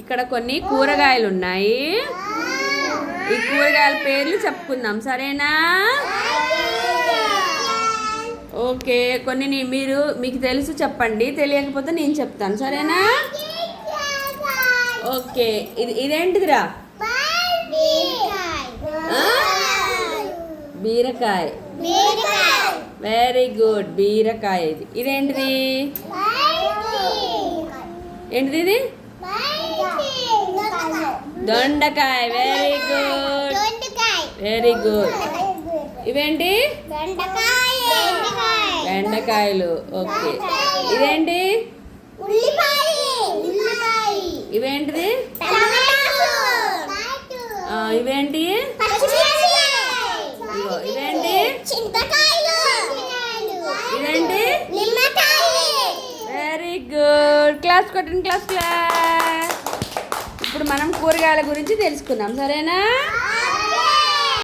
ఇక్కడ కొన్ని కూరగాయలు ఉన్నాయి. ఈ కూరగాయల పేర్లు చెప్పుకుందాం, సరేనా? ఓకే, కొన్ని మీకు తెలుసు చెప్పండి, తెలియకపోతే నేను చెప్తాను, సరేనా? ఓకే, ఇదేంటిదిరా? బీరకాయ. వెరీ గుడ్, బీరకాయ. ఇదేంటిది? ఏంటిది ఇది? దొండకాయ. Very good, very good. ఇవేంటి? బెండకాయలు. ఓకే, ఇదేంటి? ఇవేంటిది? ఇవేంటి? ఇవేంటి? ఇదేంటి? Very good. క్లాస్ కొట్టండి, క్లాస్. ఇప్పుడు మనం కూరగాయల గురించి తెలుసుకుందాం, సరేనా?